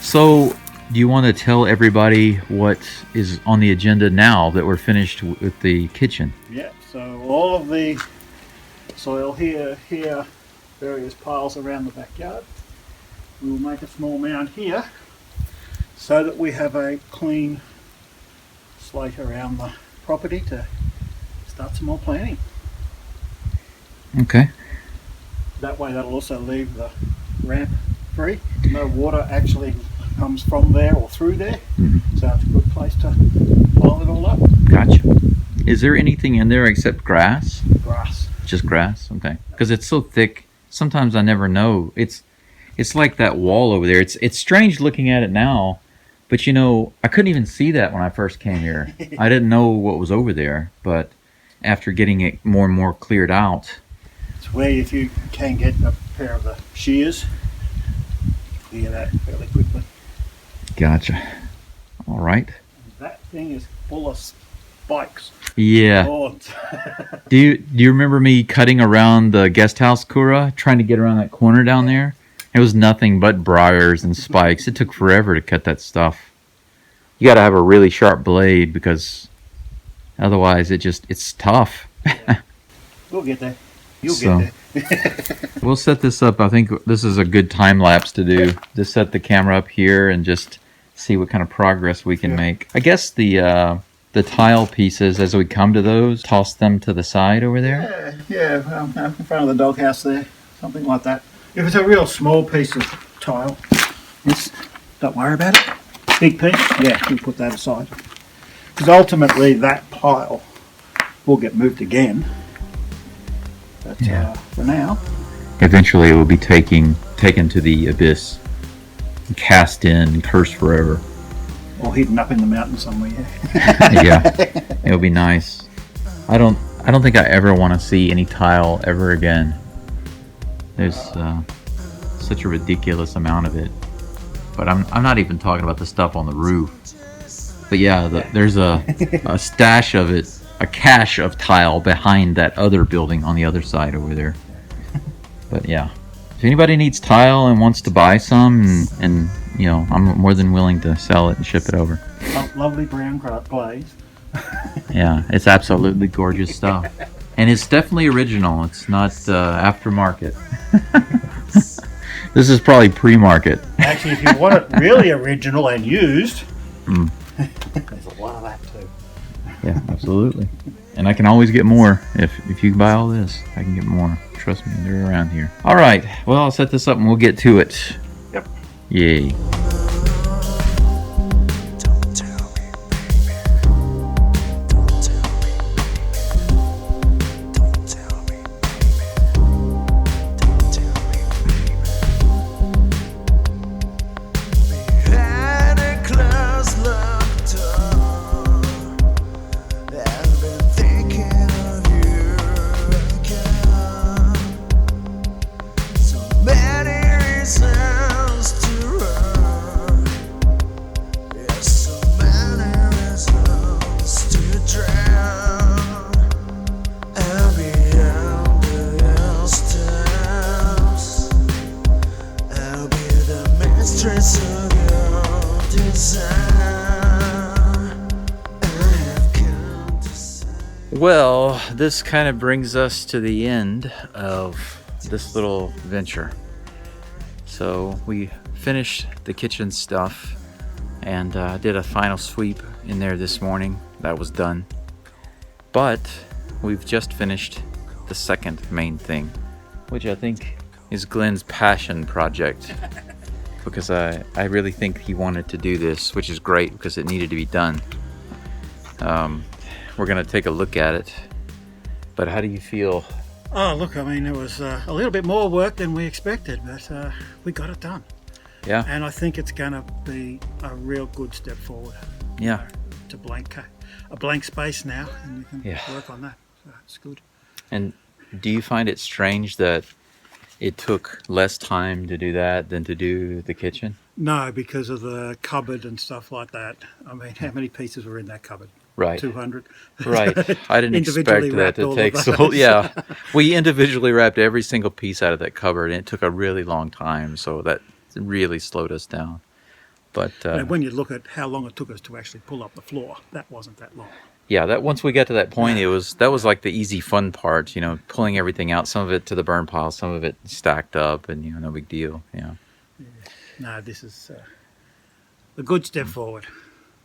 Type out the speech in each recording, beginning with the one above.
So, do you want to tell everybody what is on the agenda now that we're finished with the kitchen? Yeah, so all of the soil here, various piles around the backyard. We'll make a small mound here so that we have a clean slate around the property to start some more planting. Okay. That way that'll also leave the ramp free. No water actually comes from there or through there, so it's a good place to pile it all up. Gotcha. Is there anything in there except grass? Grass. Just grass? Okay. Because it's so thick, sometimes I never know. It's like that wall over there. It's strange looking at it now, but you know, I couldn't even see that when I first came here. I didn't know what was over there, but after getting it more and more cleared out. It's where if you can get a pair of the shears, clear that fairly quickly. Gotcha. All right. And that thing is full of spikes. Yeah. Do you remember me cutting around the guest house kura, trying to get around that corner down there? It was nothing but briars and spikes. It took forever to cut that stuff. You got to have a really sharp blade because otherwise it's tough. Yeah. We'll get there. You'll get there. We'll set this up. I think this is a good time lapse to do. Just set the camera up here and just see what kind of progress we can make. I guess the tile pieces, as we come to those, toss them to the side over there? Yeah, in front of the doghouse there, something like that. If it's a real small piece of tile, don't worry about it. Big piece, yeah, we'll put that aside. Because ultimately that pile will get moved again. But for now... Eventually it will be taken to the abyss, cast in, and cursed forever. Or hidden up in the mountain somewhere. Yeah, it'll be nice. I don't think I ever want to see any tile ever again. There's such a ridiculous amount of it. But I'm not even talking about the stuff on the roof. But yeah, there's a stash of it, a cache of tile behind that other building on the other side over there. But yeah, if anybody needs tile and wants to buy some, and you know, I'm more than willing to sell it and ship it over. Lovely brown glaze. Yeah, it's absolutely gorgeous stuff. And it's definitely original. It's not aftermarket. This is probably pre-market. Actually, if you want it really original and used, there's a lot of that too. Yeah, absolutely. And I can always get more. If you buy all this, I can get more. Trust me, they're around here. All right, well, I'll set this up and we'll get to it. Yep. Yay. Well, this kind of brings us to the end of this little venture. So we finished the kitchen stuff and did a final sweep in there this morning. That was done. But we've just finished the second main thing, which I think is Glenn's passion project. Because I really think he wanted to do this, which is great because it needed to be done. We're going to take a look at it. But how do you feel? Oh, look, I mean, it was a little bit more work than we expected, but we got it done. Yeah. And I think it's going to be a real good step forward. Yeah. To a blank space now, and we can work on that. So it's good. And do you find it strange that it took less time to do that than to do the kitchen? No, because of the cupboard and stuff like that. I mean, how many pieces were in that cupboard? Right. 200. Right. I didn't Individually expect that wrapped to all take of so. those. Yeah, we individually wrapped every single piece out of that cupboard, and it took a really long time. So that really slowed us down. But And when you look at how long it took us to actually pull up the floor, that wasn't that long. yeah, that once we got to that point, that was like the easy fun part. You know, pulling everything out. Some of it to the burn pile, some of it stacked up, and no big deal. Yeah. No, this is a good step forward.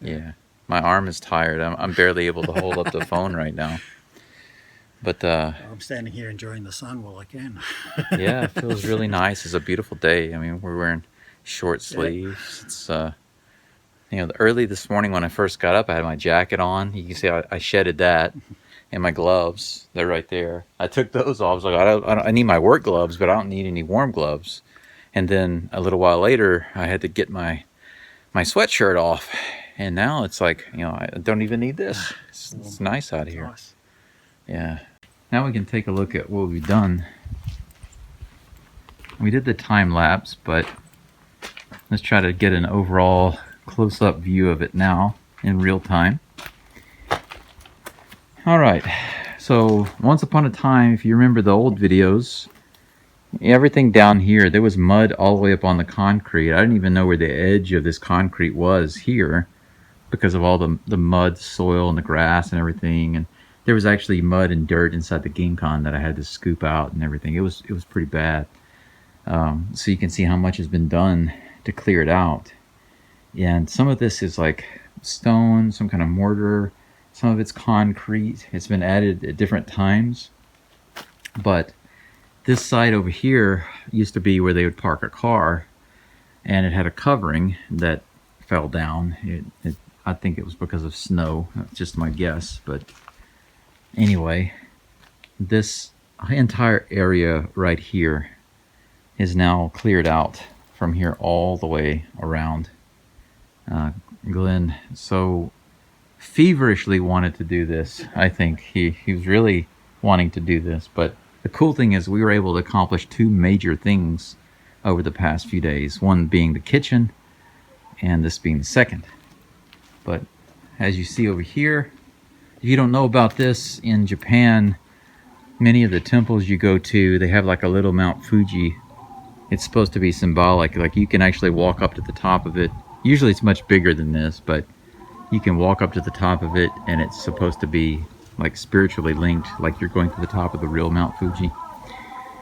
Yeah. My arm is tired. I'm barely able to hold up the phone right now. But I'm standing here enjoying the sun while I can. yeah, it feels really nice. It's a beautiful day. I mean, we're wearing short sleeves. It's early this morning when I first got up, I had my jacket on. You can see I shedded that, and my gloves. They're right there. I took those off. I was like, I need my work gloves, but I don't need any warm gloves. And then a little while later, I had to get my sweatshirt off. And now it's like, I don't even need this. It's nice out here. Nice. Yeah. Now we can take a look at what we've done. We did the time lapse, but let's try to get an overall close-up view of it now in real time. All right. So once upon a time, if you remember the old videos, everything down here, there was mud all the way up on the concrete. I didn't even know where the edge of this concrete was here, because of all the mud, soil, and the grass and everything. And there was actually mud and dirt inside the Ginkgon that I had to scoop out and everything. It was pretty bad. So you can see how much has been done to clear it out. And some of this is like stone, some kind of mortar. Some of it's concrete. It's been added at different times. But this side over here used to be where they would park a car. And it had a covering that fell down. I think it was because of snow. That's just my guess. But anyway, this entire area right here is now cleared out from here all the way around. Glenn so feverishly wanted to do this. I think he was really wanting to do this. But the cool thing is we were able to accomplish two major things over the past few days. One being the kitchen, and this being the second. But as you see over here, if you don't know about this, in Japan, many of the temples you go to, they have like a little Mount Fuji. It's supposed to be symbolic. Like you can actually walk up to the top of it. Usually it's much bigger than this, but you can walk up to the top of it, and it's supposed to be like spiritually linked, like you're going to the top of the real Mount Fuji.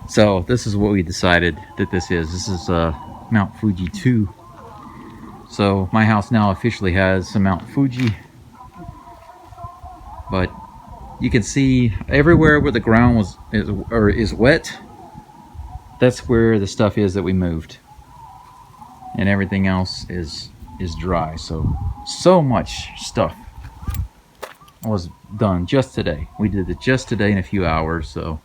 So this is what we decided that this is. This is Mount Fuji 2. So my house now officially has some Mount Fuji. But you can see everywhere where the ground is wet, that's where the stuff is that we moved. And everything else is dry. So much stuff was done just today. We did it just today in a few hours. So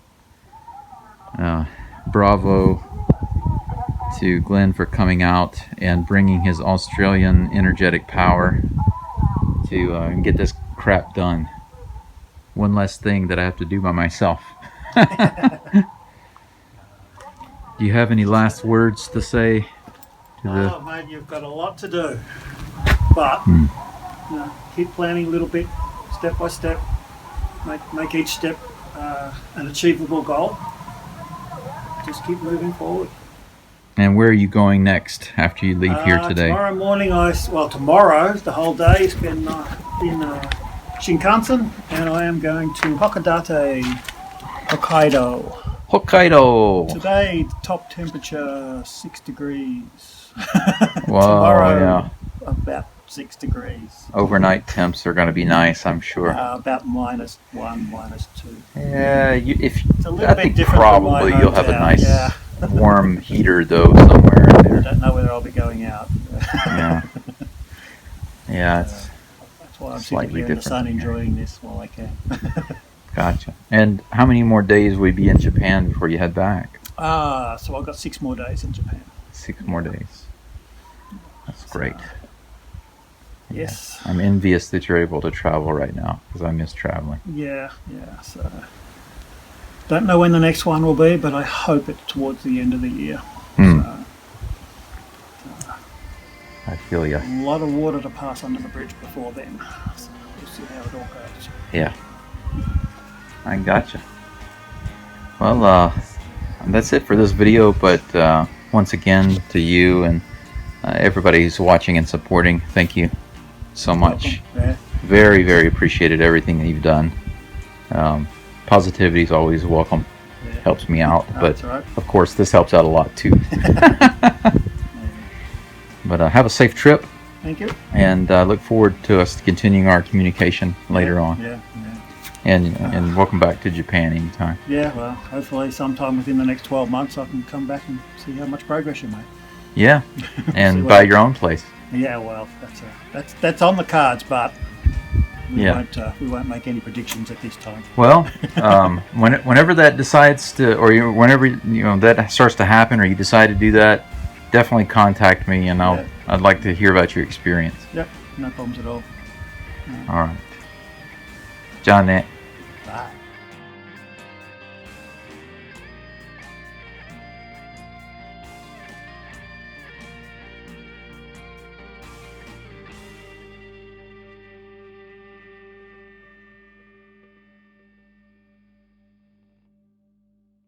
bravo to Glenn for coming out and bringing his Australian energetic power to get this crap done. One less thing that I have to do by myself. Do you have any last words to say? Oh, mate, you've got a lot to do. But keep planning a little bit, step by step. Make each step an achievable goal. Just keep moving forward. And where are you going next after you leave here today? Tomorrow morning, tomorrow, the whole day has been in Shinkansen, and I am going to Hokkaido. Hokkaido! Today, top temperature 6 degrees. Wow, tomorrow, about 6 degrees. Overnight temps are going to be nice, I'm sure. About -1, -2. Yeah, It's a little I bit think different probably from my you'll have a hometown, nice yeah. warm heater though somewhere in I there. don't know whether I'll be going out. Yeah, yeah, it's That's why I'm sitting slightly here in the sun different here. enjoying this while I can. Gotcha. And how many more days will you be in Japan before you head back? So I've got 6 more days in Japan. 6 more days. That's great. Yes. I'm envious that you're able to travel right now because I miss traveling. Yeah. So don't know when the next one will be, but I hope it's towards the end of the year. So, I feel you. A lot of water to pass under the bridge before then. So we'll see how it all goes. Yeah. I gotcha. Well, that's it for this video, but once again, to you and everybody who's watching and supporting, thank you so much. Yeah. Very, very appreciated everything that you've done. Positivity is always welcome. Yeah. Helps me out, but That's right. of course this helps out a lot too. But have a safe trip, Thank you. and look forward to us continuing our communication later on. Yeah. And welcome back to Japan anytime. Yeah, well, hopefully sometime within the next 12 months I can come back and see how much progress you made. Yeah, and See buy what- your own place. Yeah, well, that's on the cards, but we Yeah. won't make any predictions at this time. Well, whenever that decides to, or whenever that starts to happen, or you decide to do that, definitely contact me, and I'd like to hear about your experience. Yep, no problems at all. All right. じゃあね。